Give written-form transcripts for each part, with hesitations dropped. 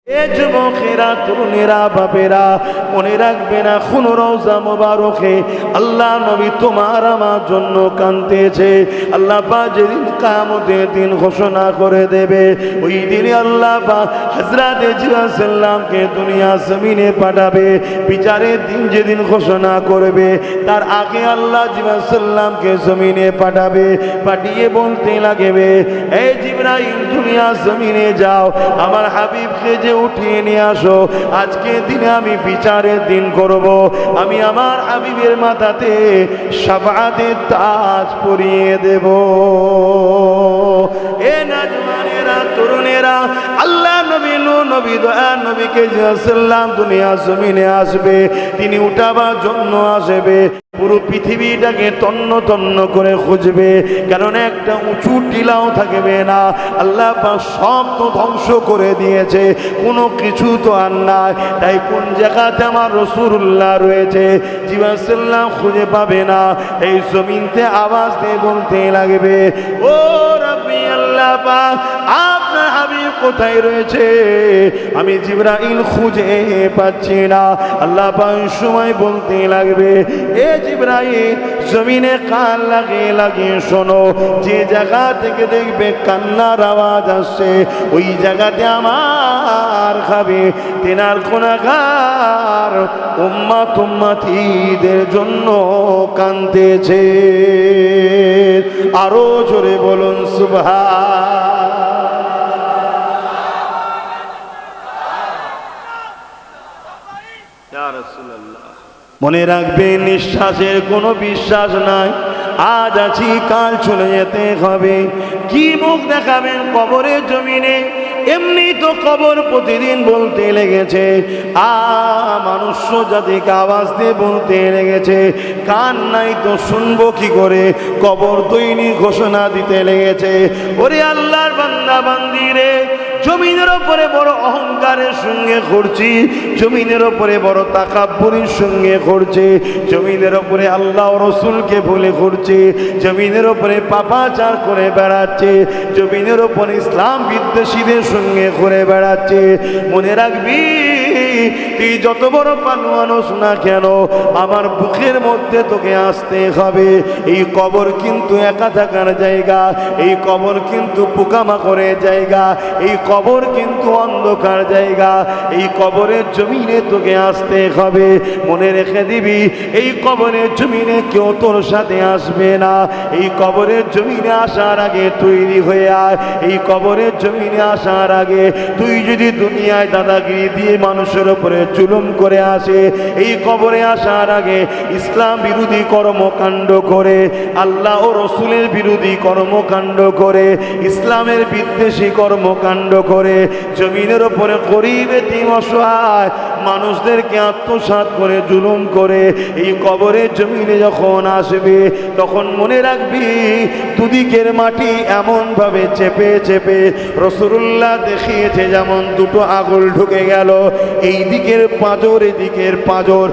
এ যুবকেরা, তরুণেরা, বাপেরা, মনে রাখবে না কোন রওজা মোবারকে আল্লাহ নবী তোমার আমার জন্য কাঁদতেছে। আল্লাহ পাক যেদিন কিয়ামতের দিন ঘোষণা করে দেবে, ওই দিনে আল্লাহ পাক হযরত জিবরাইল সাল্লামকে দুনিয়া জমিনে পাঠাবে। বিচারের দিন যেদিন ঘোষণা করবে, তার আগে আল্লাহ জিবরাইল সাল্লামকে জমিনে পাঠাবে। পাঠিয়ে বলতে লাগবে, এই জিবরাইল দুনিয়া জমিনে যাও, আমার হাবিবকে যে উঠিয়ে নিয়ে আসো। আজকে দিনে আমি বিচারের দিন করব, আমি আমার হাবিবের মাথাতে শাফাআতের তাজ পরিয়ে দেব। এ নওজওয়ানেরা, তরুণেরা, আল্লাহ নবী নবী দয়ার নবীকে সাল্লাম দুনিয়া জমিনে আসবে, তিনি উঠাবার জন্য আসবে। পুরো পৃথিবীটাকে তন্ন তন্ন করে খুঁজবে, কারণ একটা উঁচু টিলাও থাকবে না। আল্লাহ পাক সব তো ধ্বংস করে দিয়েছে, কোনো কিছু তো আর নাই। তাই কোন জায়গাতে আমার রাসূলুল্লাহ রয়েছে জিবরাইল সাল্লাম খুঁজে পাবে না। এই জমিনতে আওয়াজ দিয়ে বলতে লাগবে, ও রাব্বি আল্লাহ পাক, আপনার হাবিব কোথায় রয়েছে? আমি জিবরাইল খুঁজে পাচ্ছি না। আল্লাহ পাক সময় বলতে লাগবে, এ জিবরাইল জমিনে কান লাগিয়ে লাগিয়ে শোনো, যে জায়গা থেকে দেখবে কান্নার আওয়াজ আসছে, ওই জায়গাতে আমার খাবে তেনার গুনাহগার উম্মত উম্মতিদের জন্য কাঁদতেছে। আরো জোরে বলুন সুবহান। মনে রাখবে, নিঃশ্বাসের কোনো বিশ্বাস নাই। আজ আছি, কাল চলে যেতে হবে। কি মুখ দেখাবেন কবরের জমিনে? এমনি তো কবর প্রতিদিন বলতে লেগেছে, মানুষ জাতিকে আওয়াজ দিয়ে বলতে লেগেছে, কান নাই তো শুনবো কি করে? কবর দৈনিক ঘোষণা দিতে লেগেছে, ওরে আল্লাহর বান্দা বান্দি রে, জমিনের ওপরে বড় অহংকারের সঙ্গে করছি, জমিনের ওপরে বড় তাকাব্বুরের সঙ্গে করছে, জমিনের ওপরে আল্লাহ রসুলকে ভুলে করছে, জমিনের ওপরে পাপাচার করে বেড়াচ্ছে, জমিনের ওপরে ইসলাম বিদ্বেষীদের সঙ্গে ঘুরে বেড়াচ্ছে। মনে রাখবি, তুই যত বড় পালোয়ান হোস না কেন, আমার বুকের মধ্যে তোকে আসতে হবে। এই কবর কিন্তু একা থাকার জায়গা, এই কবর কিন্তু পোকামাকড়ের জায়গা, এই কবর কিন্তু অন্ধকার জায়গা। এই কবরের জমিনে তোকে আসতে হবে। মনে রেখে দিবি, এই কবরের জমিনে কেউ তোর সাথে আসবে না। এই কবরের জমিনে আসার আগে তৈরি হয়ে আয়। এই কবরের জমিনে আসার আগে তুই যদি দুনিয়ায় দাদাগিরি দিয়ে মানুষের উপরে জুলুম করে আসে, এই কবরে আসার আগে ইসলাম বিরোধী কর্মকাণ্ড করে, আল্লাহ ও রসুলের বিরোধী কর্মকাণ্ড করে, ইসলামের বিদ্বেষী কর্মকাণ্ড করে, জমিনের উপরে গরীব এতিম অসহায় মানুষদেরকে আত্মসাৎ করে জুলুম করে এই কবরের জমিনে যখন আসবে, তখন মনে রাখবি দুদিকের মাটি এমন ভাবে চেপে চেপে রাসূলুল্লাহ দেখিয়েছে, যেমন দুটো আঙুল ঢুকে গেল, এই দিকের পাঁজর এদিকের পাঁজর,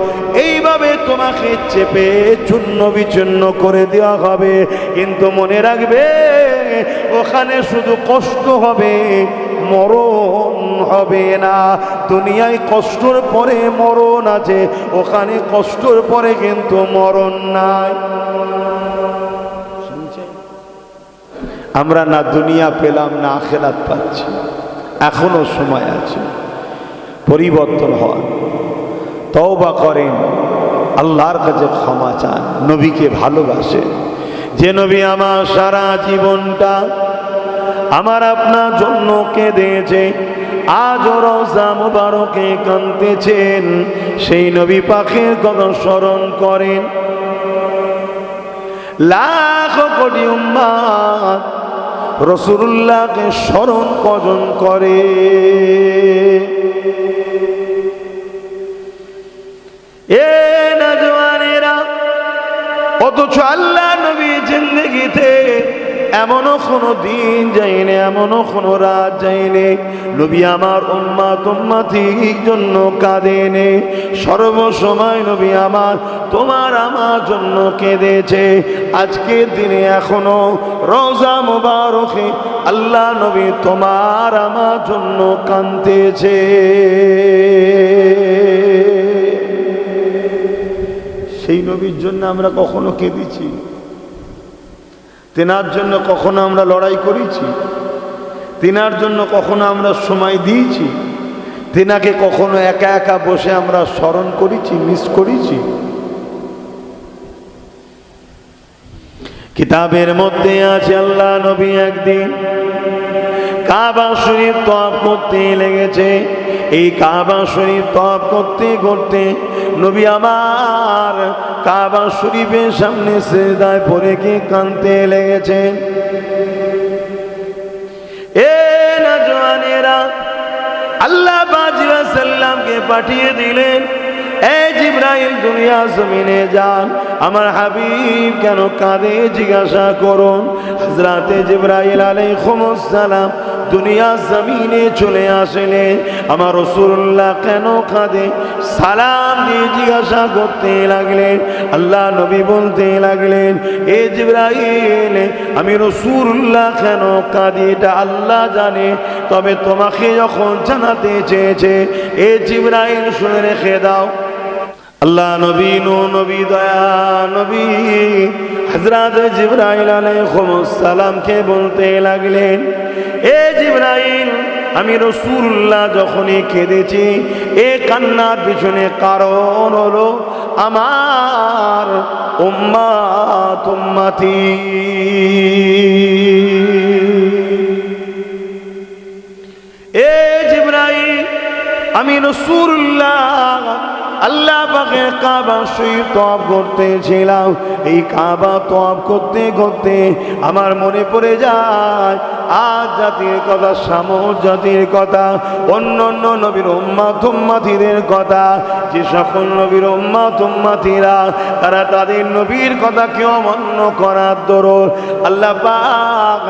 এইভাবে তোমাকে চেপে চূর্ণ বিচূর্ণ করে দেওয়া হবে। কিন্তু মনে রাখবে, ওখানে শুধু কষ্ট হবে, মরণ হবে না। দুনিয়ায় কষ্টর পরে মরণ আছে, ওখানে কষ্টর পরে কিন্তু মরণ নাই। আমরা না দুনিয়া পেলাম, না আখিরাত পাচ্ছি। এখনো সময় আছে, পরিবর্তন হওয়ার। তওবা করেন, আল্লাহর কাছে ক্ষমা চান, নবীকে ভালোবাসেন। যে নবী আমার সারা জীবনটা আমার আপনার জন্য কেঁদেছে, আজ রওজা মুবারকে কাঁদতেছেন, সেই নবী পাকের কথা স্মরণ করেন। লাখ কোটি উম্মত রাসূলুল্লাহকে স্মরণ কজন করে। এ নওজওয়ানেরা, অথচ আল্লাহ নবী জিন্দেগিতে এমনও কোনো দিন যায়নি, এমনও কোনো রাত যায়নি নবী আমার উম্মত উম্মতির জন্য কাঁদেনি। সর্বসময় নবী আমার তোমার আমার জন্য কেঁদেছে। আজকের দিনে এখনো রোজা মুবারকে আল্লাহ নবী তোমার আমার জন্য কাঁদতেছে। সেই নবীর জন্য আমরা কখনো কেঁদেছি? তেনার জন্য কখনো আমরা লড়াই করেছি? তেনার জন্য কখনো আমরা সময় দিয়েছি? তেনাকে কখনো একা একা বসে আমরা স্মরণ করেছি, মিস করেছি? কিতাবের মধ্যে আছে আল্লাহ নবী একদিন কাবা শরীফ তওয়াফ করতে লেগেছে। এই কাবা শরীফ তওয়াফ করতে করতে নবী আমার কাবা শরীফের সামনে সিজদায় পড়ে কি কাঁদতে লেগেছে। এ নওজওয়ানেরা, আল্লাহ জিবরাইল সাল্লামকে পাঠিয়ে দিলেন, এ জিবরাইল দুনিয়া জমিনে যান, আমার হাবিব কেন কাঁদে জিজ্ঞাসা করুন। হযরতে জিবরাইল আলাইহিস সালাম দুনিয়া জমিনে চলে আসলেন, আমার রাসূলুল্লাহ কেন কাঁদে সালাম দিয়ে জিজ্ঞাসা করতে লাগলেন। আল্লাহ নবী বলতে লাগলেন, এ জিবরাইল, আমি রাসূলুল্লাহ কেন কাঁদি এটা আল্লাহ জানে, তবে তোমাকে যখন জানাতে চেয়েছে এ জিবরাইল শুনে রেখে দাও। আল্লাহ নবী নবী দয়া নবী হযরত জিবরাইল আলাইহিস সালামকে বলতে লাগলেন, এ জিবরাইল, আমি রাসূলুল্লাহ যখনই কেঁদেছি এ কান্নার পিছনে কারণ হলো আমার উম্মত উম্মতি। এ জিবরাইল, আমি রাসূলুল্লাহ আল্লাহ পাকের কাবা শরীফ তওয়াফ করতেছিলাম। এই কাবা তওয়াফ করতে করতে আমার মনে পড়ে যায় আজ জাতির কথা, সামুদ জাতির কথা, অন্য অন্য নবীর উম্মত উম্মতিদের কথা। যে সকল নবীর উম্মত উম্মতিরা তারা তাদের নবীর কথাকে অমান্য করার দরুন আল্লাহ পাক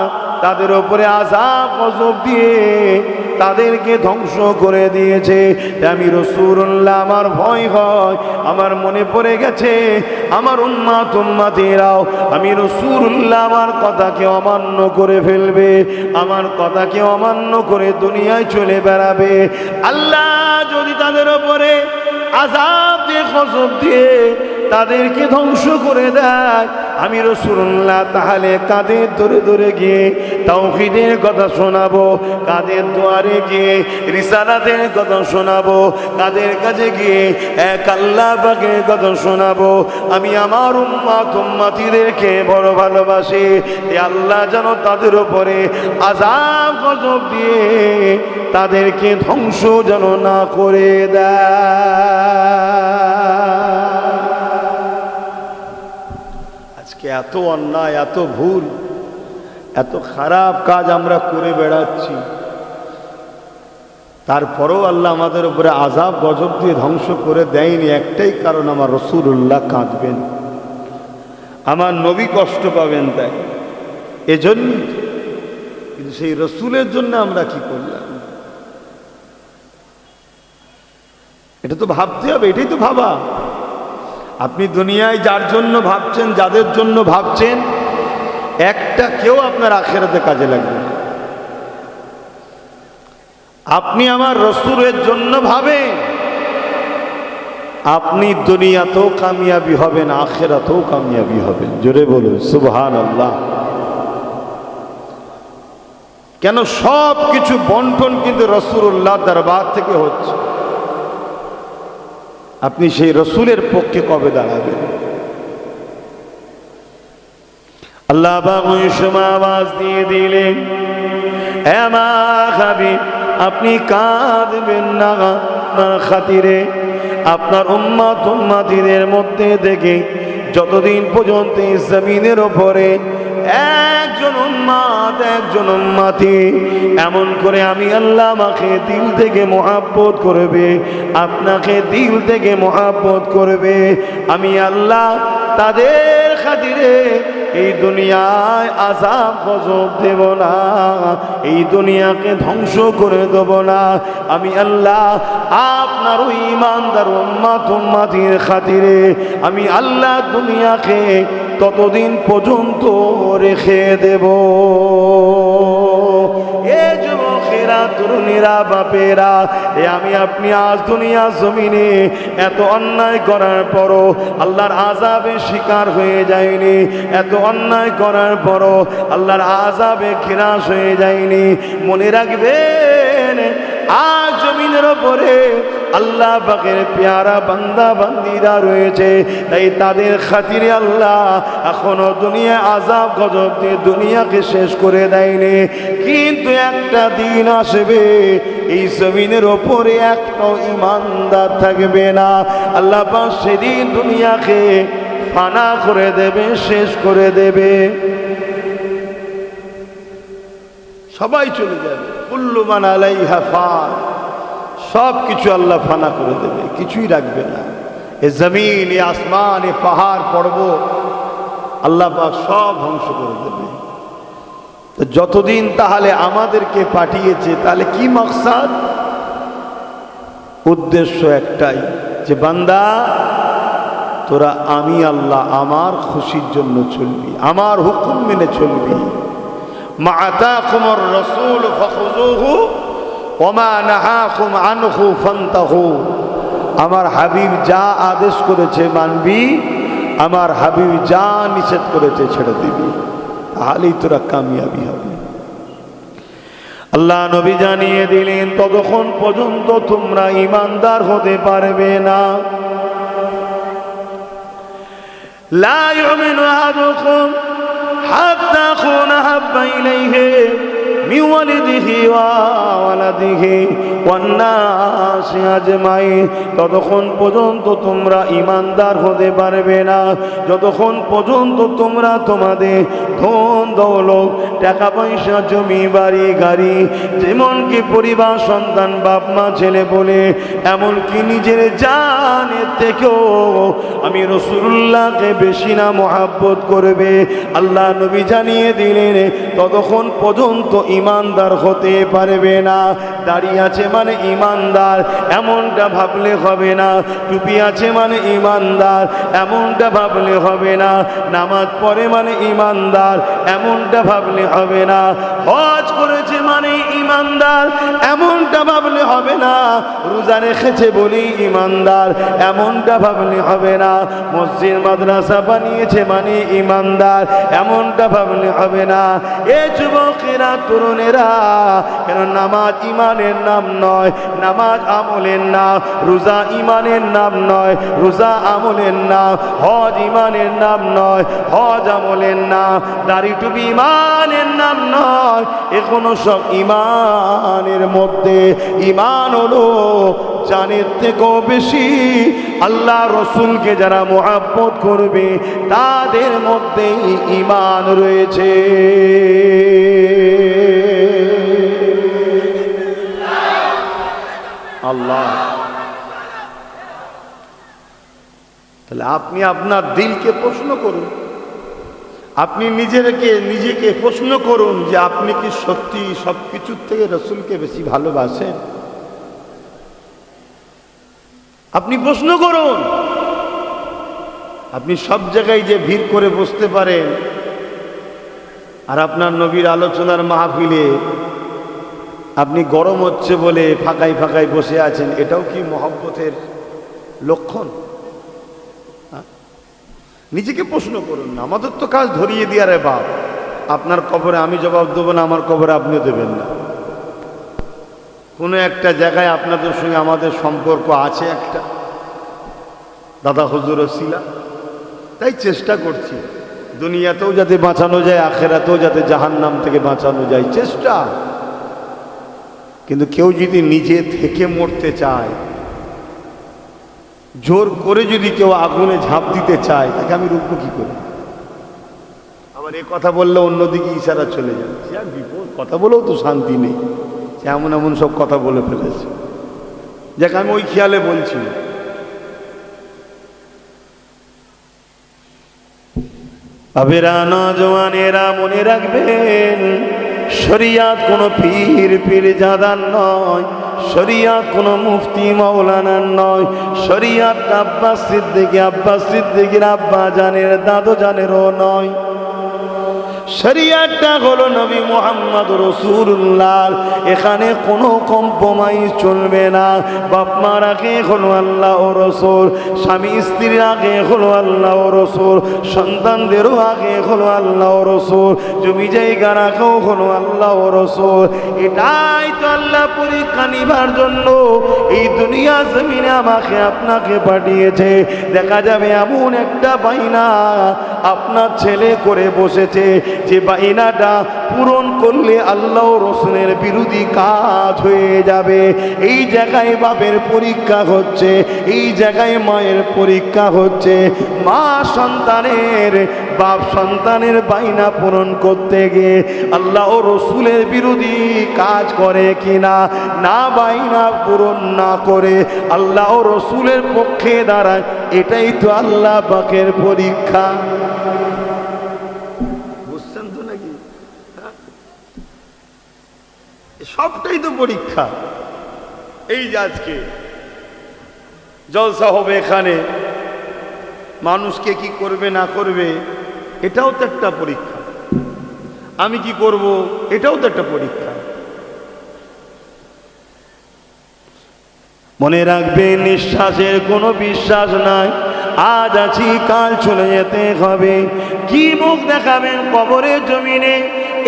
তাদের উপরে আযাব গজব দিয়ে তাদেরকে ধ্বংস করে দিয়েছে। আমি রাসূলুল্লাহ আমার ভয় হয়, আমার মনে পড়ে গেছে আমার উম্মত উম্মতিরাও আমি রাসূলুল্লাহ আমার কথাকে অমান্য করে ফেলবে, আমার কথাকে অমান্য করে দুনিয়ায় চলে বেড়াবে। আল্লাহ যদি তাদের উপরে আযাব দিয়ে গজব দিয়ে তাদেরকে ধ্বংস করে দেয়, আমি রাসূলুল্লাহ তাহলে কাদের দূরে দূরে গিয়ে তাওহীদের কথা শোনাবো, কাদের দুয়ারে গিয়ে রিসালাতের কথা শোনাবো, কাদের কাছে গিয়ে এক আল্লাহ পাকের কথা শোনাবো। আমি আমার উম্মত উম্মতিদেরকে বড় ভালোবাসি, এ আল্লাহ যেন তাদের উপরে আযাব গজব দিয়ে তাদেরকে ধ্বংস যেন না করে দেয়। আজকে এত অন্যায়, এত ভুল, এত খারাপ কাজ আমরা করে বেড়াচ্ছি, তারপরেও আল্লাহ আমাদের উপরে আযাব গজব দিয়ে ধ্বংস করে দেয়নি একটাই কারণ, আমার রাসূলুল্লাহ কাঁদবেন, আমার নবী কষ্ট পাবেন, তাই এজন্য। কিন্তু সেই রাসূলের জন্য আমরা কি করলাম? এটা তো ভাবতে হবে, এটাই তো ভাবা। আপনি দুনিয়ায় যার জন্য ভাবছেন, যাদের জন্য ভাবছেন, একটা কেউ আপনার আখিরাতে কাজে লাগবে না। আপনি আমার রাসূলের জন্য ভাবেন, আপনি দুনিয়াতেও কামিয়াবি হবেন, আখিরাতেও কামিয়াবি হবেন। জোরে বলুন সুবহানাল্লাহ। কেন সব কিছু বন্টন কিন্তু রাসূলুল্লাহ দরবার থেকে হচ্ছে। আপনি সেই রাসূলের পক্ষে কবে দাঁড়াবেন? আল্লাহ পাক ওই সময় আওয়াজ দিয়ে দিলেন, হে আমার হাবিব, আপনি কাঁদবেন না আপনার খাতিরে। আপনার উম্মত উম্মতিদের মধ্যে থেকে যতদিন পর্যন্ত এই জমিনের উপরে একজন উম্মত একজন উম্মতি এমন করে আমি আল্লাহ আমাকে দিল থেকে মহব্বত করবে, আপনাকে দিল থেকে মহব্বত করবে, আমি আল্লাহ তাদের খাতিরে এই দুনিয়ায় আযাব গজব দেব না, এই দুনিয়াকে ধ্বংস করে দেব না। আমি আল্লাহ আপনার ওই ঈমানদার উম্মতের খাতিরে আমি আল্লাহ দুনিয়াকে ততদিন পর্যন্ত রেখে দেব। এ যুবকেরা, তরুণীরা, বাপেরা, এ আমি আপনি আজ দুনিয়া জমিনে এত অন্যায় করার পরও আল্লাহর আযাবে শিকার হয়ে যায়নি, এত অন্যায় করার পরও আল্লাহর আযাবে খিলাস হয়ে যায়নি। মনে রাখবেন, আজ জমিনের ওপরে আল্লাহ পাকের পেয়ারা বান্দা বান্দিরা রয়েছে, তাই তাদের খাতিরে আল্লাহ এখনো দুনিয়ায় আযাব গজব দিয়ে দুনিয়াকে শেষ করে দেয়নি। কিন্তু একটা দিন আসবে এই জমিনের ওপরে একটাও ঈমানদার থাকবে না। আল্লাহ পাক সেদিন দুনিয়াকে ফানা করে দেবে, শেষ করে দেবে, সবাই চলে যাবে। কুল্লু মান আলাইহা ফান, সব কিছু আল্লাহ ফানা করে দেবে, কিছুই রাখবে না। এ জমিন, এ আসমান, এ পাহাড় পর্বত আল্লাহ পাক সব ধ্বংস করে দেবে। তো যতদিন তাহলে আমাদেরকে পাঠিয়েছে, তাহলে কি মাকসাদ? উদ্দেশ্য একটাই, যে বান্দা তোরা আমি আল্লাহ আমার খুশির জন্য চলবি, আমার হুকুম মেনে চলবি। মা আতাকুমুর রাসূল ফাখুযুহু ওয়া মা নাহাকুম আনহু ফান্তাহু। আমার হাবিব যা আদেশ করেছে মানবি, আমার হাবিব যা নিষেধ করেছে ছেড়ে দিবি, তাহলেই তোরা কামিয়াবি হবে। আল্লাহ নবী জানিয়ে দিলেন, ততক্ষণ পর্যন্ত তোমরা ঈমানদার হতে পারবে না। লা ইউমিনু আহাদুকুম হাত্তা আকুনা হাব্বা ইলাইহি মিন ওয়ালিদিহি ওয়া ওয়ালাদিহি ওয়ান নাসি আজমাইন। ততক্ষণ পর্যন্ত তোমরা ঈমানদার হতে পারবে না যতক্ষণ পর্যন্ত তোমরা তোমাদের ধন দৌলত, টাকা পয়সা, জমি বাড়ি গাড়ি, যেমনকি পরিবার, সন্তান, বাপ মা, ছেলে বলে, এমনকি নিজের জানের থেকেও আমি রাসূলুল্লাহকে বেশি না মহব্বত করবে। আল্লাহ নবী জানিয়ে দিলেন, ততক্ষণ পর্যন্ত ঈমানদার হতে পারবে না। দাড়ি আছে মানে ঈমানদার, এমনটা ভাবলে হবে না। টুপি আছে মানে ঈমানদার, এমনটা ভাবলে হবে না। নামাজ পড়ে মানে ঈমানদার, এমনটা ভাবলে হবে না। হজ করেছে মানে ঈমানদার, এমনটা ভাবলে হবে না। রোজা রেখেছে বলেই ঈমানদার, এমনটা ভাবলে হবে না। মসজিদ মাদ্রাসা বানিয়েছে মানে ঈমানদার, এমনটা ভাবলে হবে না। এ যুবকেরা, তরুণেরা, কেন নামাজ ঈমানের নাম নয়, নামাজ আমলের নাম। রোজা ঈমানের নাম নয়, রোজা আমলের নাম। হজ ঈমানের নাম নয়, হজ আমলের নাম। দাড়ি টুপি ঈমানের নাম নয়, এখনো সব ঈমানের মধ্যে। ঈমান হলো জানের থেকেও বেশি আল্লাহ রসুলকে যারা মুহাব্বত করবে তাদের মধ্যে ঈমান রয়েছে। আল্লাহ, তাহলে আপনি আপনার দিলকে প্রশ্ন করুন, আপনি নিজেকে প্রশ্ন করুন যে আপনি কি সত্যি সব কিছুর থেকে রসুলকে বেশি ভালোবাসেন? আপনি প্রশ্ন করুন। আপনি সব জায়গায় যে ভিড় করে বসতে পারেন আর আপনার নবীর আলোচনার মাহফিলে আপনি গরম হচ্ছে বলে ফাঁকায় ফাঁকায় বসে আছেন, এটাও কি মহব্বতের লক্ষণ? নিজেকে প্রশ্ন করুন না। আমাদের তো কাজ ধরিয়ে দিয়ে, রে বাপ, আপনার কবরে আমি জবাব দেবো না, আমার কবরে আপনিও দেবেন না। কোনো একটা জায়গায় আপনাদের সঙ্গে আমাদের সম্পর্ক আছে, একটা দাদা হুজুর ওসিলা, তাই চেষ্টা করছি দুনিয়াতেও যাতে বাঁচানো যায়, আখেরাতেও যাতে জাহান্নাম থেকে বাঁচানো যায়, চেষ্টা। কিন্তু কেউ যদি নিজে থেকে মরতে চায়, জোর করে যদি কেউ আগুনে ঝাঁপ দিতে চায়, তাকে আমি রুখবো কি করে? আবার এ কথা বললে অন্যদিকে ইশারা চলে যাচ্ছে, আর বিপদ। কথা বলেও তো শান্তি নেই, এমন এমন সব কথা বলে ফেলেছে। যাক, আমি ওই খেয়ালে বলছি। আবেরা নওজওয়ানেরা মনে রাখবেন, শরিয়াত কোনো পীর জাদার নয়, শরিয়াত কোনো মুফতি মাওলানার নয়, শরিয়াত আব্বাস সিদ্দিকীর আব্বা জানের দাদু জানেরও নয়। শরিয়াতটা হলো নবী মুহাম্মদ রাসূলুল্লাহ। এখানে কোনো কম্প্রোমাইজ চলবে না। বাপ মার আগে হলো আল্লাহ ও রাসূল, স্বামী স্ত্রীর আগে হলো আল্লাহ ও রাসূল, সন্তানদেরও আগে হলো আল্লাহ ও রাসূল, জমি জায়গার আগেও হলো আল্লাহ ও রাসূল। এটাই তো আল্লাহ পরীক্ষা নিবার জন্য এই দুনিয়া জমিনে আমাকে আপনাকে পাঠিয়েছে। দেখা যাবে এমন একটা বাইনা আপনার ছেলে করে বসেছে, যে বাইনাটা পূরণ করলে আল্লাহ রাসূলের বিরোধী কাজ হয়ে যাবে। এই জায়গায় বাপের পরীক্ষা হচ্ছে, এই জায়গায় মায়ের পরীক্ষা হচ্ছে। মা সন্তানের, বাপ সন্তানের বাইনা পূরণ করতে গিয়ে আল্লাহ ও রাসূলের বিরোধী কাজ করে কিনা, না বাইনা পূরণ না করে আল্লাহ ও রাসূলের পক্ষে দাঁড়ায়, এটাই তো আল্লাহ পাকের পরীক্ষা। বুঝছেন তো নাকি? সবটাই তো পরীক্ষা। এই যে আজকে জলসা হবে, এখানে মানুষকে কি করবে না করবে, এটাও তো একটা পরীক্ষা। আমি কি করব, এটাও তো একটা পরীক্ষা। মনে রাখবে, নিঃশ্বাসের কোনো বিশ্বাস নাই। আজ আছি কাল চলে যেতে হবে। কি মুখ দেখাবেন কবরের জমিনে?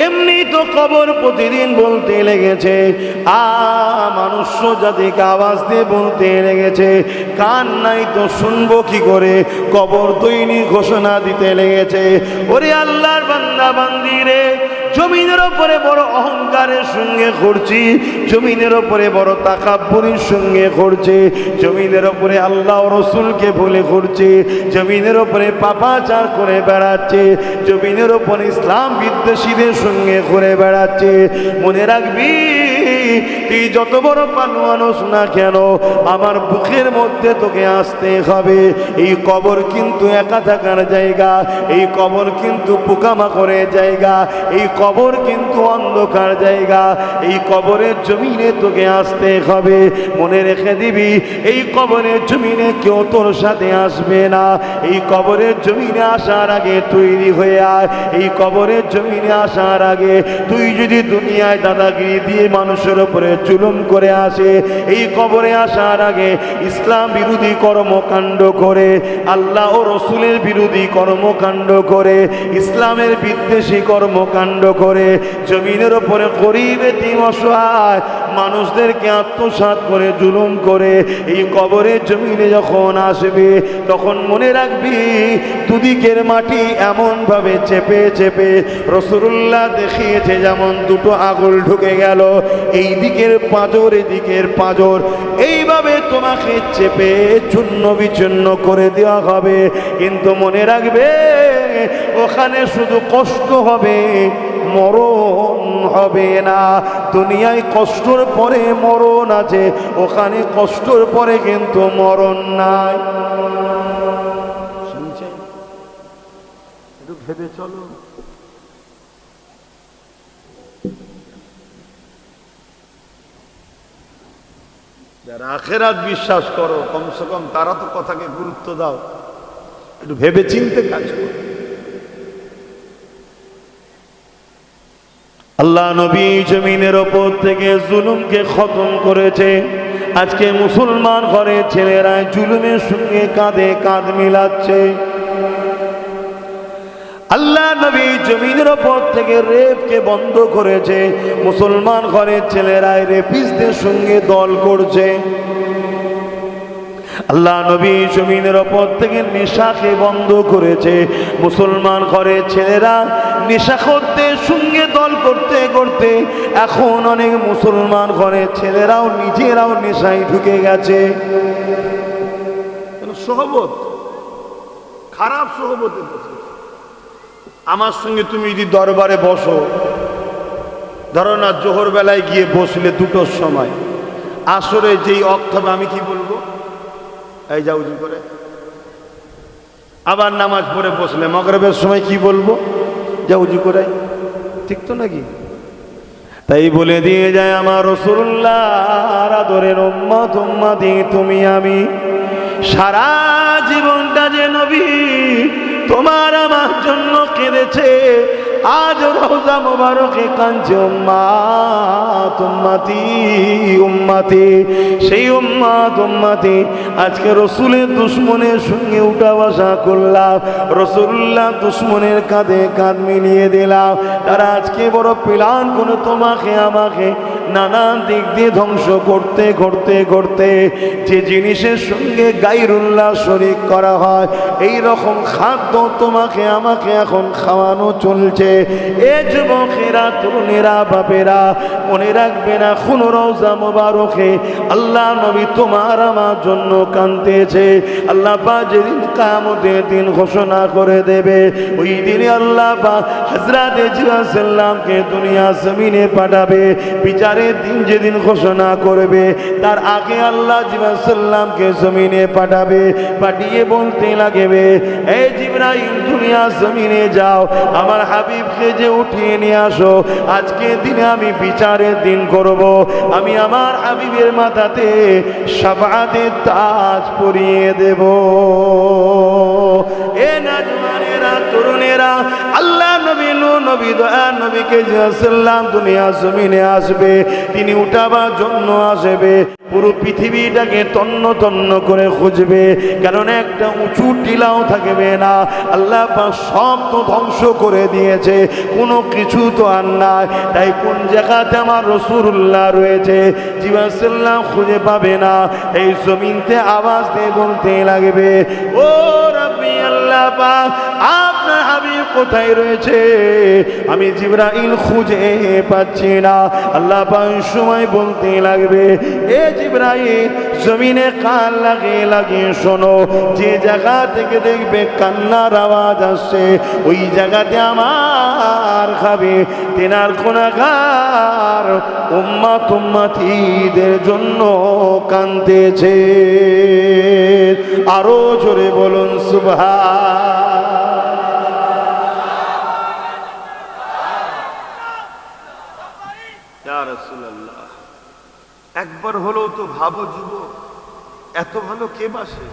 এমনি তো কবর প্রতিদিন বলতে লেগেছে, মানুষ জাতিকে আওয়াজ দিয়ে বলতে লেগেছে, কান নাই তো শুনবো কি করে? কবর দৈনিক ঘোষণা দিতে লেগেছে, ওরে আল্লাহর বান্দা বান্দি রে, জমিনের ওপরে বড় অহংকারের সঙ্গে করছি, জমিনের ওপরে বড় তাকাব্বুরের সঙ্গে করছে, জমিনের ওপরে আল্লাহ রাসূলকে ভুলে করছে, জমিনের ওপরে পাপাচার করে বেড়াচ্ছে, জমিনের ওপরে ইসলাম বিদ্বেষীদের সঙ্গে করে বেড়াচ্ছে। মনে রাখবি, তুই যত বড় পানোয়ানোস না কেন, আমার বুকের মধ্যে তোকে আসতে হবে। এই কবর কিন্তু একা থাকার জায়গা, এই কবর কিন্তু পোকামাকড়ের জায়গা, এই কবর কিন্তু অন্ধকার জায়গা। এই কবরের জমিনে তোকে আসতে হবে। মনে রেখে দিবি, এই কবরের জমিনে কেউ তোর সাথে আসবে না। এই কবরের জমিনে আসার আগে তৈরি হয়ে আয়। এই কবরের জমিনে আসার আগে তুই যদি দুনিয়ায় দাদাগিরি দিয়ে মানুষের উপরে জুলুম করে আসে, এই কবরে আসার আগে ইসলাম বিরোধী কর্মকাণ্ড করে, আল্লাহ ও রসুলের বিরোধী কর্মকাণ্ড করে, ইসলামের বিদ্বেষী কর্মকাণ্ড করে, জমিনের উপরে গরীব এতিম অসহায় মানুষদেরকে আত্মসাৎ করে জুলুম করে এই কবরের জমিনে যখন আসবে, তখন মনে রাখবি দুদিকের মাটি এমন ভাবে চেপে চেপে রাসূলুল্লাহ দেখিয়েছে, যেমন দুটো আঙুল ঢুকে গেল, এই দিকের পাঁজর এদিকের পাঁজর, এইভাবে তোমাকে চেপে চূর্ণ বিচূর্ণ করে দেওয়া হবে। কিন্তু মনে রাখবে, ওখানে শুধু কষ্ট হবে, মরণ হবে না। দুনিয়ায় কষ্টর পরে মরণ আছে, ওখানে কষ্টর পরে কিন্তু মরণ নাই। শুনছেন? একটু ভেবে চলো। যারা আখিরাত বিশ্বাস করো, কমসে কম তারা তো কথাকে গুরুত্ব দাও, একটু ভেবে চিন্তে কাজ করো। আল্লাহ নবী জমিনের ওপর থেকে জুলুমকে খতম করেছে। আজকে মুসলমান ঘরের ছেলেরা জুলুমের সঙ্গে কাঁধে কাঁধ মিলাচ্ছে। আল্লাহ নবী জমিনের ওপর থেকে রেপকে বন্ধ করেছে। মুসলমান ঘরের ছেলেরা রেপিস্টদের সঙ্গে দল করছে। আল্লাহ নবী জমিনের ওপর থেকে নেশাকে বন্ধ করেছে। মুসলমান ঘরের ছেলেরা নেশাখোরদের সঙ্গে দল করতে করতে এখন অনেক মুসলমান ঘরের ছেলেরাও নিজেরাও নেশায় ঢুকে গেছে। সোহবত, খারাপ সোহবতে বসে। আমার সঙ্গে তুমি যদি দরবারে বসো, ধরো না জোহর বেলায় গিয়ে বসলে দুটোর সময়, আসরে যেই অক্ত হবে, আমি কি বলবো? এই যা উজু করে আবার নামাজ পড়ে বসলে মাগরিবের সময় কি বলবো? যা উজু করাই, ঠিক তো নাকি? তাই বলে দিয়ে যায় আমার রাসূলুল্লাহর আদরের উম্মত উম্মতি তুমি আমি, সারা জীবনটা যে নবী তোমার আমার জন্য কেঁদেছে, আজ রওজা মোবারকে কাঁদছে উম্মত উম্মতি উম্মতি। সেই উম্মত উম্মতি আজকে রসুলের দুশ্মনের সঙ্গে উঠা বসা করলাম, রসুল্লাহ দুশ্মনের কাঁধে কাঁধ মিলিয়ে দিলাম। তারা আজকে বড় প্ল্যান করে তোমাকে আমাকে নানান দিক দিয়ে ধ্বংস করতে করতে করতে, যে জিনিসের সঙ্গে গায়রুল্লাহ শরীক করা হয় এই রকম খাদ্য তোমাকে আমাকে এখন খাওয়ানো চলছে। এ যুবকেরা, তরুণেরা, বাপেরা, মনে রাখবে না কোন রওজা মোবারকে আল্লাহ নবী তোমার আমার জন্য কাঁদতেছে। আল্লাহ পাক যেদিন কিয়ামতের দিন ঘোষণা করে দেবে, ওই দিনে আল্লাহ পাক হযরত জিবরাইল সাল্লামকে দুনিয়া জমিনে পাঠাবে। বিচারের দিন যেদিন ঘোষণা করবে, তার আগে আল্লাহ জিবরাইল সাল্লামকে জমিনে পাঠাবে। পাঠিয়ে বলতে লাগবে, এই জিবরাইল দুনিয়া জমিনে যাও, আমার হাবিবকে যে উঠিয়ে নিয়ে আসো। আজকে দিনে আমি বিচারের দিন করব, আমি আমার হাবিবের মাথাতে শাফাআতের তাজ পরিয়ে দেব। এ নওজওয়ানেরা, তরুণেরা, আল্লাহ নবী নবী দয়ার নবীকে সাল্লাম দুনিয়া জমিনে আসবে, তিনি উঠাবার জন্য আসবে। পুরো পৃথিবীটাকে তন্ন তন্ন করে খুঁজবে, কারণ একটা উঁচু টিলাও থাকবে না। আল্লাহ পাক সব তো ধ্বংস করে দিয়েছে, কোনো কিছু তো আর নাই। তাই কোন জায়গাতে আমার রাসূলুল্লাহ রয়েছে জিবরাইল সাল্লাম খুঁজে পাবে না। এই জমিনতে আওয়াজ দিয়ে বলতে লাগবে, ও রাব্বি আল্লাহ পাক, আপনার হাবিব কোথায় রয়েছে? আমি জিবরাইল খুঁজে পাচ্ছি না। আল্লাহ পাক সময় বলতে লাগবে, এ জিবরাইল জমিনে কান লাগিয়ে লাগিয়ে শোনো, যে জায়গা থেকে দেখবে কান্নার আওয়াজ আসছে ওই জায়গাতে আমার খাবে তেনার গুনাহগার উম্মত উম্মতিদের জন্য কাঁদতেছে। আরো জোরে বলুন সুবহান। ইয়া রাসূলুল্লাহ, একবার হলেও তো ভাবো যুবক, এত ভালো কে বাসে?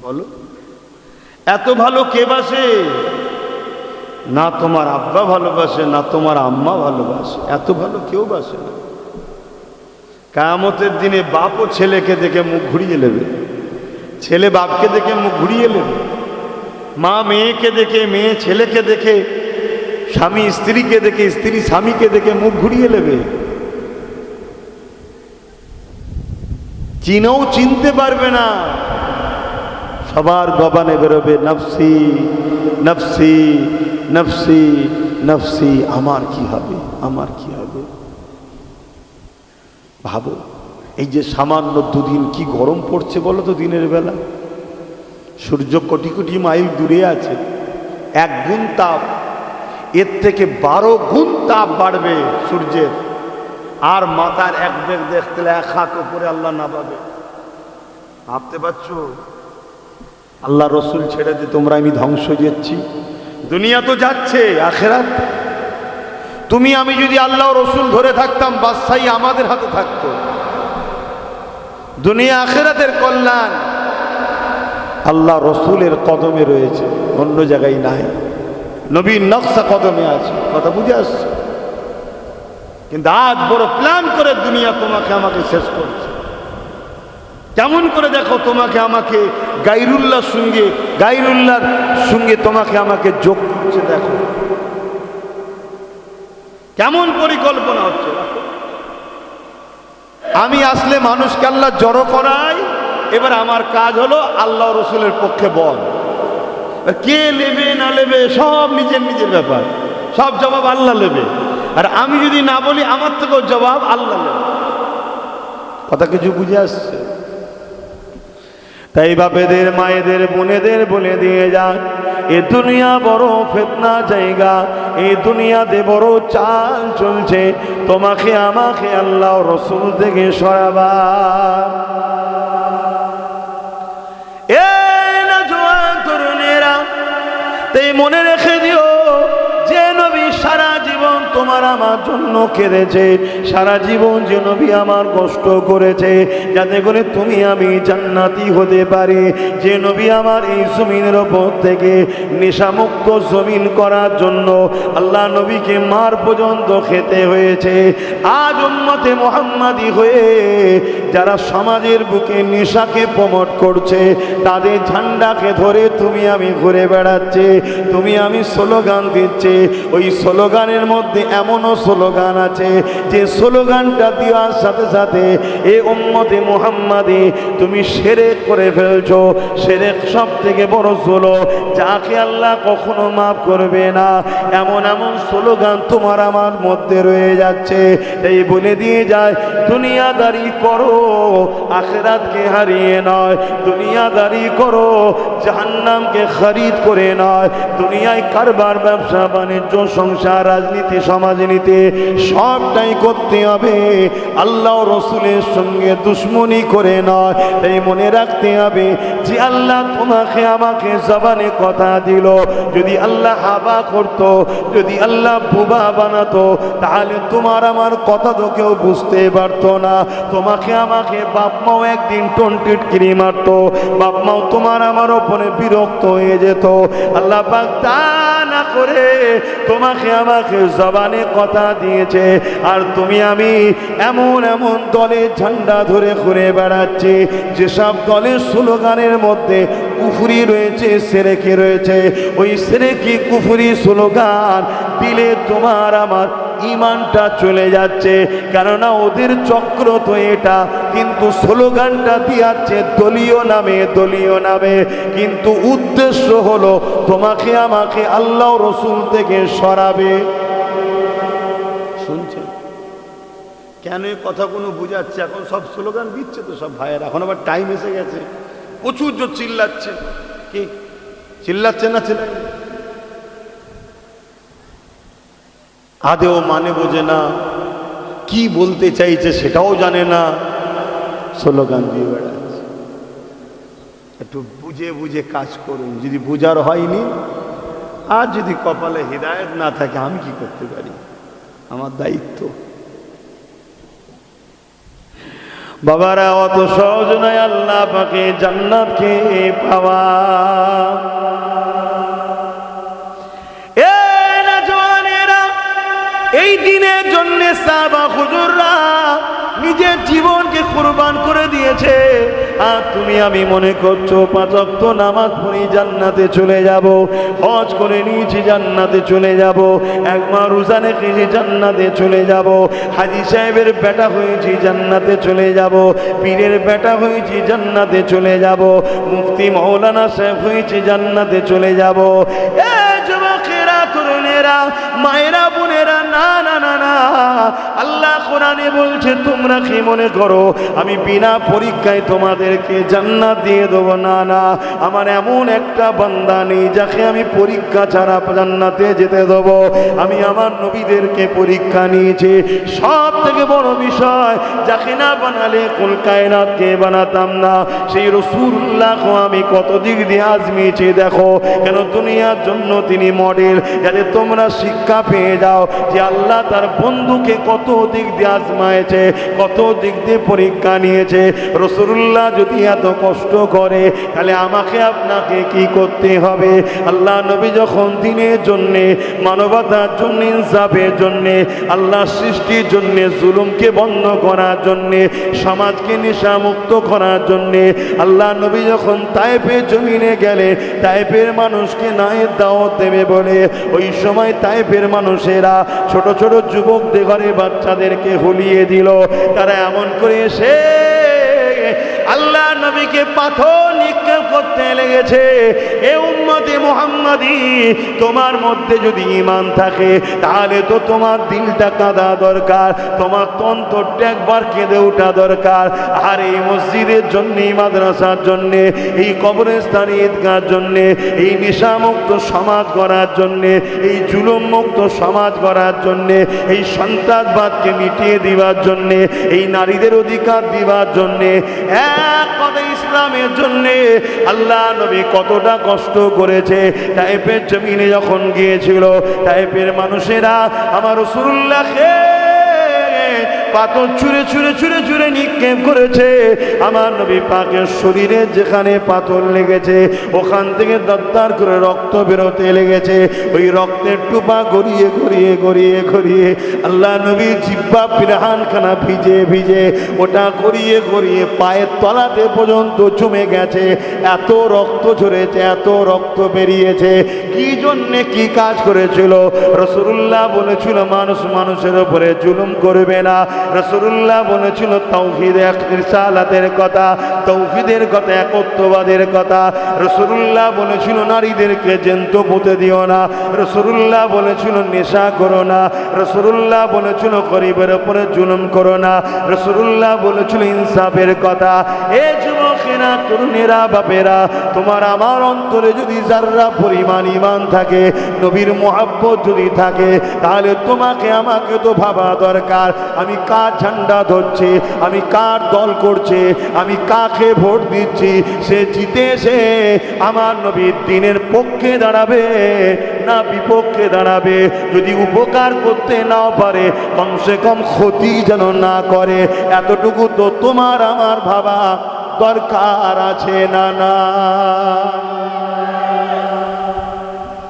বলো, এত ভালো কে বাসে? না তোমার আব্বা ভালোবাসে, না তোমার আম্মা ভালোবাসে, এত ভালো কেউ বাসে না। কিয়ামতের দিনে বাপও ছেলেকে দেখে মুখ ঘুরিয়ে নেবে, ছেলে বাপকে দেখে মুখ ঘুরিয়ে নেবে, মা মেয়েকে দেখে, মেয়ে ছেলেকে দেখে, স্বামী স্ত্রীকে দেখে, স্ত্রী স্বামীকে দেখে মুখ ঘুরিয়ে নেবে। চিনেও চিনতে পারবে না। সবার জবানে বেরোবে নফসি নফসি নফসি নফসি, আমার কি হবে, আমার কি হবে। ভাবো, এই যে সামান্য দুদিন কি গরম পড়ছে বলো তো দিনের বেলা। সূর্য কোটি কোটি মাইল দূরে আছে, 1 গুণ তাপ, এর থেকে 12 গুণ তাপ বাড়বে সূর্যের। আর মাথার এক বেগ দেখতে 1 হাত উপরে আল্লাহ না পাবে। ভাবতে পারছো? আল্লাহ রসুল ছেড়ে দিয়ে তোমরা আমি ধ্বংস যাচ্ছি। দুনিয়া তো যাচ্ছে, আখেরাত। তুমি আমি যদি আল্লাহ রসুল ধরে থাকতাম, বাদশাহী আমাদের হাতে থাকতো। দুনিয়া আখেরাতের কল্যাণ আল্লাহ রসুলের কদমে রয়েছে, অন্য জায়গায় নাই। নবীর নকশা কদমে আছে, কথা বুঝে আসছে। কিন্তু আজ বড় প্ল্যান করে দুনিয়া তোমাকে আমাকে শেষ করছে। কেমন করে দেখো, তোমাকে আমাকে গায়রুল্লাহর সঙ্গে তোমাকে আমাকে যোগ করছে। দেখো কেমন পরিকল্পনা হচ্ছে। আমি আসলে মানুষকে আল্লাহ জড়ো করাই, এবার আমার কাজ হলো আল্লাহ রসুলের পক্ষে বল। কে নেবে না নেবে সব নিজের নিজের ব্যাপার, সব জবাব আল্লাহ নেবে। আর আমি যদি না বলি, আমার থেকেও জবাব আল্লাহ নেবে। কথা কিছু বুঝে আসছে? তাই বাপেদের, মায়েদের, বোনেদের বলে দিয়ে যান, এ দুনিয়া বড় ফিতনা জায়গা, এই দুনিয়াতে বড় চাল চলছে। তোমাকে আমাকে আল্লাহ রসুল থেকে সরাবা। এ নওজওয়ান মনে রেখে দিও, যে নবী সারা জীবন তোমার আমার জন্য কেঁদেছে, সারা জীবন যে নবী আমার কষ্ট করেছে যাতে করে তুমি আমি জান্নাতি হতে পারি, যে নবী আমার এই জমিনের ওপর থেকে নেশামুক্ত জমিন করার জন্য আল্লাহ নবীকে মার পর্যন্ত খেতে হয়েছে। আজ উম্মতে মুহাম্মাদি হয়ে যারা সমাজের বুকে নেশাকে প্রমোট করছে, তাদের ঝান্ডাকে ধরে তুমি আমি ঘুরে বেড়াচ্ছে, তুমি আমি স্লোগান দিচ্ছে। ওই স্লোগানের মধ্যে এমনও স্লোগান আছে যে স্লোগানটা দেওয়ার সাথে সাথে এ উম্মতে মুহাম্মাদি তুমি শিরক করে ফেলছো। শিরক সব থেকে বড় জুলুম, যাকে আল্লাহ কখনো মাফ করবে না। এমন এমন স্লোগান তোমার আমার মধ্যে রয়ে যাচ্ছে। এই বলে দিয়ে যায়, দুনিয়াদারি করো আখিরাতকে হারিয়ে নয়, দুনিয়াদারি করো জাহান্নামকে খরিদ করে নয়। দুনিয়ায় কারবার, ব্যবসা বাণিজ্য, সংসার, রাজনীতি, সমাজনীতি সবটাই করতে হবে, আল্লাহ রসুলের সঙ্গে দুশ্মনী করে নয়। তাই মনে রাখতে হবে যে আল্লাহ তোমাকে আমাকে জবানে কথা দিল, যদি আল্লাহ হাবা করত, যদি আল্লাহ বুবা বানাতো, তাহলে তোমার আমার কথা তো কেউ বুঝতে পারতো না। তোমাকে আমাকে বাপ মাও একদিন টনটিটকিরি মারতো, বাপ মাও তোমার আমার ওপরে বিরক্ত হয়ে যেত। আল্লাহ পাক তা না করে তোমাকে আমাকে জবানে কথা দিয়েছে, আর তুমি আমি এমন এমন দলের ঝান্ডা ধরে ঘুরে বেড়াচ্ছি যেসব দলের স্লোগানের মধ্যে কুফরি রয়েছে, শিরকি রয়েছে। ওই শিরকি কুফরি স্লোগান দিলে তোমার আমার ইমানটা চলে যাচ্ছে, কেননা ওদের চক্র তো এটা। কিন্তু স্লোগানটা দিয়াচ্ছে দলীয় নামে, দলীয় নামে, কিন্তু উদ্দেশ্য হলো তোমাকে আমাকে আল্লাহ রসুল থেকে সরাবে। শুনছেন কেন এই কথাগুলো বুঝাচ্ছে? এখন সব স্লোগান দিচ্ছে তো সব ভাইয়ের, এখন আবার টাইম এসে গেছে, প্রচুর জোর চিল্লাচ্ছে। কি চিল্লাচ্ছে না? চিল্লাচ্ছে আদেও মানে বোঝে না, কি বলতে চাইছে সেটাও জানে না, স্লোগান দিয়ে বেড়াচ্ছে। একটু বুঝে বুঝে কাজ করুন। যদি বুঝার হয়নি, আর যদি কপালে হিদায়াত না থাকে, আমি কি করতে পারি? আমার দায়িত্ব। বাবারা, অত সহজ নয় আল্লাহ পাকে জান্নাতকে পাওয়া। এই দিনের জন্য সাহাবা হুজুররা নিজের জীবনকে কুরবান করে দিয়েছে। আর তুমি আমি মনে করছো 5 ওয়াক্ত নামাজ পড়ি জান্নাতে চলে যাব, হজ করে নিয়েছি জান্নাতে চলে যাব, একবার রোজা রেখেছি জান্নাতে চলে যাব, হাজী সাহেবের বেটা হয়েছি জান্নাতে চলে যাব, পীরের বেটা হয়েছি জান্নাতে চলে যাব, মুফতি মাওলানা সাহেব হয়েছি জান্নাতে চলে যাব। যুবকেরা, তরুণেরা, মায়েরা, বোনেরা, না না না না, আল্লাহ কোরআনে বলছে তোমরা কি মনে করো আমি বিনা পরীক্ষায় তোমাদেরকে জান্নাত দিয়ে দেবো? না না, আমার এমন একটা বান্দা নেই যাকে আমি পরীক্ষা ছাড়া জান্নাতে যেতে দেবো। আমি আমার নবীদেরকে পরীক্ষা নিয়েছি। সব থেকে বড় বিষয়, যাকে না বানালে কুল কায়নাতকে বানাতাম না, সেই রাসূলুল্লাহকে আমি কত দিক দিয়ে আজমিয়েছি দেখো। কেন? দুনিয়ার জন্য তিনি মডেল, যাতে তোমরা শিক্ষা পেয়ে যাও যে আল্লাহ তার বন্ধুকে কত দিক দিয়ে আজমায়েছে, কত দিক দিয়ে পরীক্ষা নিয়েছে। রাসূলুল্লাহ যদি এত কষ্ট করে, তাহলে আমাকে আপনাকে কি করতে হবে? আল্লাহ নবী যখন দিনের জন্যে, মানবতার জন্য, ইনসাফের জন্যে, আল্লাহ সৃষ্টির জন্যে, জুলুমকে বন্ধ করার জন্যে, সমাজকে নেশামুক্ত করার জন্যে আল্লাহ নবী যখন তায়েফের জমিনে গেলে, তায়েফের মানুষকে নায়ের দাওয়াত দেবে বলে ওই সময় তায়েফের মানুষেরা ছোট ছোট যুবকদের ঘরে বাচ্চাদেরকে হুলিয়ে দিল। তারা এমন করে এসে আল্লাহ নবীকে পাথর নিক্ষেপ করতে লেগেছে। এ উম্মতে মুহাম্মাদি, তোমার মধ্যে যদি ঈমান থাকে তাহলে তো তোমার দিলটা কাঁদা দরকার, তোমার অন্তরটা একবার কেঁদে ওঠা দরকার। আর এই মসজিদের জন্য, এই মাদ্রাসার জন্য, এই কবরস্থান, ঈদগাহর জন্য, এই নেশামুক্ত সমাজ গড়ার জন্য, এই জুলুম মুক্ত সমাজ গড়ার জন্য, এই সন্ত্রাসবাদকে মিটিয়ে দেওয়ার জন্য, এই নারীদের অধিকার দেওয়ার জন্য, এক কথা ইসলামের জন্য আল্লাহ নবী কতটা কষ্ট করেছে। করেছে। তায়েফের জমিনে যখন গিয়েছিল, তায়েফের মানুষেরা আমার রাসূলুল্লাহকে পাথর ছুঁড়ে ছুঁড়ে ছুঁড়ে ছুঁড়ে নিক্ষেপ করেছে। আমার নবী পাকের শরীরে যেখানে পাথর লেগেছে ওখান থেকে দরদর করে রক্ত বেরোতে লেগেছে। ওই রক্তের টুপা গড়িয়ে গড়িয়ে গড়িয়ে গড়িয়ে আল্লাহ নবীর জিহ্বা পিরাহানখানা ভিজে ভিজে ওটা গড়িয়ে গড়িয়ে পায়ের তলাতে পর্যন্ত জমে গেছে। এত রক্ত ঝরেছে, এত রক্ত বেরিয়েছে। কি জন্যে কি কাজ করেছিল? রাসূলুল্লাহ বলেছিল মানুষ মানুষের উপরে জুলুম করবে না। রাসূলুল্লাহ বলেছিল তাওহীদ রিসালাতের কথা, তাওহীদের কথা, একত্ববাদের কথা। রাসূলুল্লাহ বলেছিল নারীদেরকে জ্যান্ত পুঁতে দিও না। রাসূলুল্লাহ বলেছিল নেশা করো না। রাসূলুল্লাহ বলেছিল গরিবের উপরে জুলুম করো না। রাসূলুল্লাহ বলেছিল ইনসাফের কথা। এ যুবকেরা, তরুণেরা, বাপেরা, তোমার আমার অন্তরে যদি যাররা পরিমাণ ঈমান থাকে, নবীর মুহাব্বত যদি থাকে, তাহলে তোমাকে আমাকে তো ভাবা দরকার আমি কার ঝান্ডা ধরছি, আমি কার দল করছি, আমি কাকে ভোট দিচ্ছি। সে জিতে এসে আমার নবীর দ্বীনের পক্ষে দাঁড়াবে না বিপক্ষে দাঁড়াবে। যদি উপকার করতে নাও পারে, কমসে কম ক্ষতি যেন না করে, এতটুকু তো তোমার আমার ভাবা দরকার আছে না? না,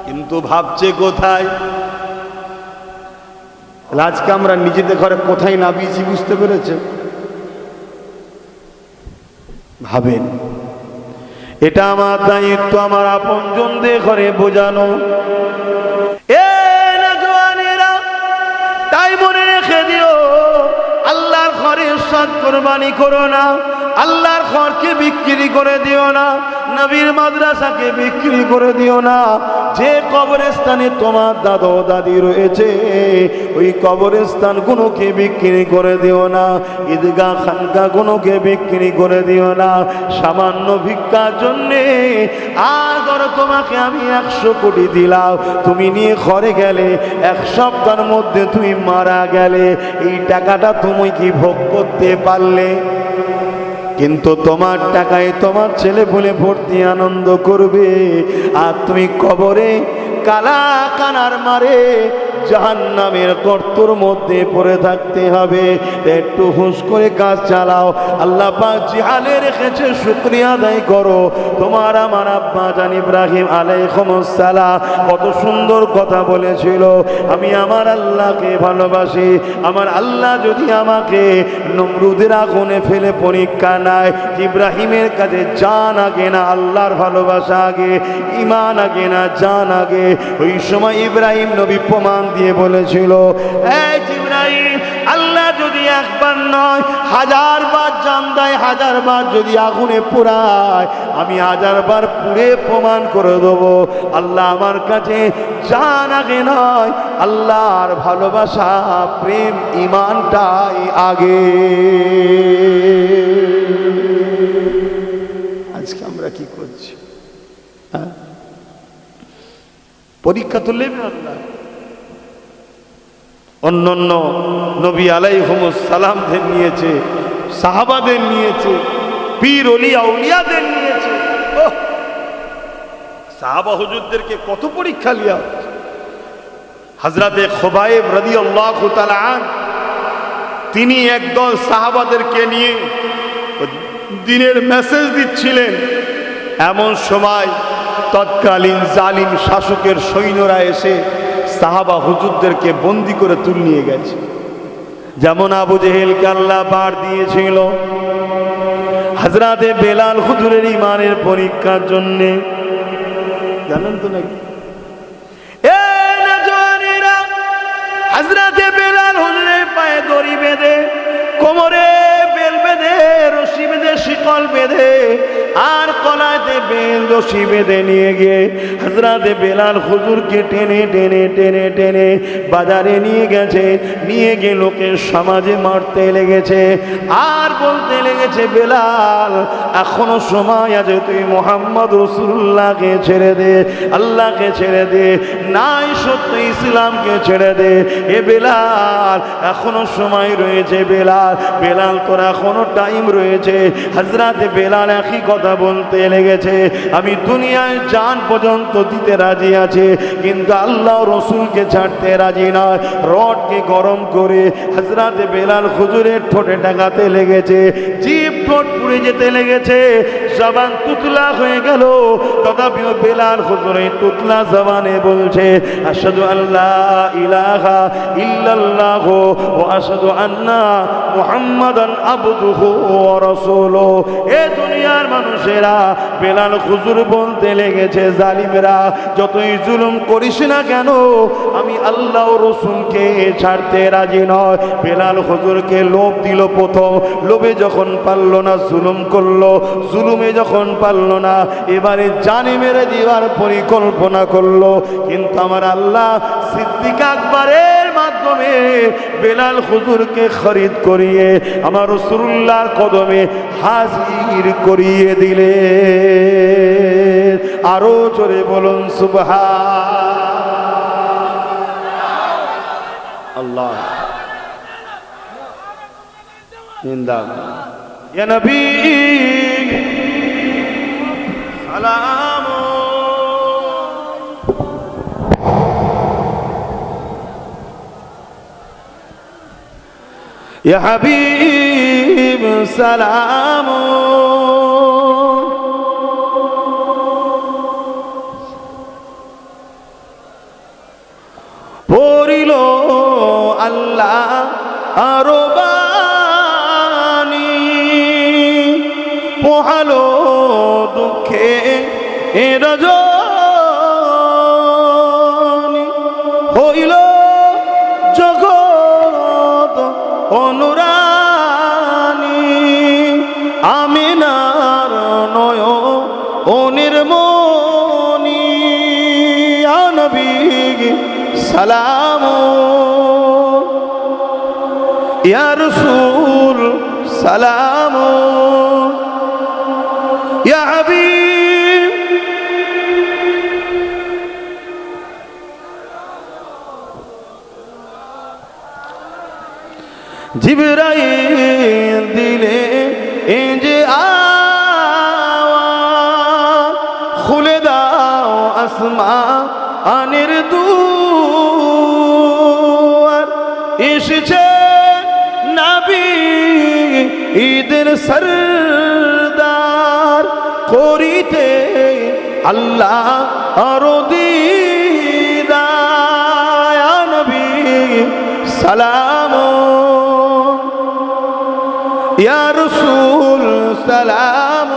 কিন্তু ভাবছে কোথায়? আজকে আমরা নিজেদের ঘরে কোথায় নামিয়েছি বুঝতে পেরেছে? ভাবেন, এটা আমার দায়িত্ব আমার আপনজনদের ঘরে বোঝানো। এ নওজওয়ানেরা, তাই মনে রেখে দিও, আল্লাহর ঘরে সৎ কুরবানি করো না, আল্লাহর ঘরকে বিক্রি করে দিও না, নবীর মাদ্রাসাকে বিক্রি করে দিও না। যে কবরস্থানে তোমার দাদা দাদি রয়েছে ওই কবরস্থান গুলোকে বিক্রি করে দিও না, ঈদগাহ খানকা গুলোকে বিক্রি করে দিও না সামান্য ভিক্ষার জন্যে। আর ধরো তোমাকে আমি 100 কোটি দিলাম, তুমি নিয়ে ঘরে গেলে, 1 সপ্তাহের মধ্যে তুমি মারা গেলে, এই টাকাটা তুমি কি ভোগ করতে পারলে? কিন্তু তোমার টাকায় তোমার ছেলে বলে ভর্তি আনন্দ করবে, আর তুমি কবরে কালা কানার মারে জাহান্নামের গর্তের মধ্যে পড়ে থাকতে হবে। একটু হুঁশ করে কাজ চালাও। আল্লাহ পাক জিহালে রেখেছে, শুকরিয়া আদায় করো। তোমার আমার আব্বা জান ইব্রাহিম আলাইহিস সালাম কত সুন্দর কথা বলেছিল, আমি আমার আল্লাহকে ভালোবাসি। আমার আল্লাহ যদি আমাকে নমরুদের আগুনে ফেলে পরীক্ষা নেয়, ইব্রাহিমের কাছে জান আগে না আল্লাহর ভালোবাসা আগে, ঈমান আগে না জান আগে। ওই সময় ইব্রাহিম নবী প্রমাণ দিয়ে বলেছিল, এই ইব্রাহিম, আল্লাহ যদি একবার নয় 1000 বার জান দেয়, 1000 বার যদি আগুনে পোড়ায়, আমি 1000 বার পুড়ে প্রমাণ করে দেবো আল্লাহ আমার কাছে জান আগে নয়, আল্লাহর ভালোবাসা প্রেম ঈমানটাই আগে। আজকে আমরা কি করছি? পরীক্ষা তো নেবে আল্লাহ। অন্যান্য নবী আলাইহিস সালামদের নিয়েছে, সাহাবাদের নিয়েছে, পীর ওলিয়া আউলিয়াদের নিয়েছে। সাহাবা হুজুরদেরকে কত পরীক্ষা লিয়া। হযরতে খুবাইব রাদিয়াল্লাহু তাআলা আনহু, তিনি একদল সাহাবাদেরকে নিয়ে দ্বীনের মেসেজ দিচ্ছিলেন। এমন সময় তৎকালীন জালিম শাসকের সৈন্যরা এসে সাহাবা হুজুরদেরকে বন্দী করে তুলে নিয়ে গেছে। যেমন আবু জেহেলকে আল্লাহ বার দিয়েছিল হযরতে বেলাল হুজুরের ঈমানের পরীক্ষার জন্য, জানেন তো নাকি? এ নওজওয়ানেরা, হযরতে বেলাল হুজুরের পায়ে দড়ি বেঁধে, কোমরে বেল বেঁধে, রশি বেঁধে, শিকল বেঁধে, আর কলাতে বেল রশি বেঁধে নিয়ে গিয়ে হযরতে বেলাল হুজুরকে টেনে টেনে টেনে টেনে বাজারে নিয়ে গেছে। নিয়ে গিয়ে লোকের সমাজে মারতে লেগেছে, আর বলতে লেগেছে, বেলাল এখনো সময় আছে, তুই মুহাম্মদ রাসূলুল্লাহকে ছেড়ে দে, আল্লাহকে ছেড়ে দে, নাই সত্য ইসলামকে ছেড়ে দে। এ বেলাল এখনো সময় রয়েছে, বেলাল তোর এখনো টাইম রয়েছে। হযরতে বেলাল একই কথা বলতে লেগেছে। আমি দুনিয়ায় জান পর্যন্ত দিতে রাজি আছে, কিন্তু আল্লাহ রসুলকে ছাড়তে রাজি নয়। রডকে গরম করে হযরতে বেলাল হুজুরের ঠোঁটে টাকাতে লেগেছে, জিভ ঠোঁট পুড়ে যেতে লেগেছে, জবান তুতলা হয়ে গেল। তথাপিও বেলাল হুজুরের তুতলা জবানে বলছে, আশহাদু আল্লা ইলাহা ইল্লাল্লাহ ওয়া আশহাদু আন্না মুহাম্মাদান আবদুহু ওয়া রাসূলুহু। এ দুনিয়ার মানুষেরা, বেলাল হুজুর বলতে লেগেছে, জালিমেরা যতই জুলুম করিস না কেন, আমি আল্লাহ রসুলকে ছাড়তে রাজি নয়। বেলাল হুজুরকে লোভ দিল প্রথম, লোভে যখন পারল না জুলুম করলো, জুলুমে যখন পারল না এবারে জানে মেরে দেওয়ার পরিকল্পনা করলো। কিন্তু আমার আল্লাহ সিদ্দিক আকবরের মাধ্যমে বেলাল হুজুরকে খরিদ করিয়ে আমার রাসূলুল্লাহর কদমে হাজির করিয়ে দিলে। আরো জোরে বলুন সুবহানাল্লাহ। জিন্দাবাদ ইয়া নবী সালাম। ইয়া হাবিব সালাম। পড়িল আল্লাহ আরো বাণী, পোহালো দুঃখে রজনী, হইল জগৎ অনুরানী, আমিনার নয়নের মনি। ইয়া নবী সালাম, ইয়া রাসূল সালাম, ইয়া হাবিব। জিবরাইল দিলে এই যে আওয়াজ, খুলে দাও আসমানের দুয়ার। এসেছে নবী ঈদের সরদার, করিতে আল্লাহ আরো দিদার। ইয়া নবী সালাম, ইয়া রাসূল সালাম।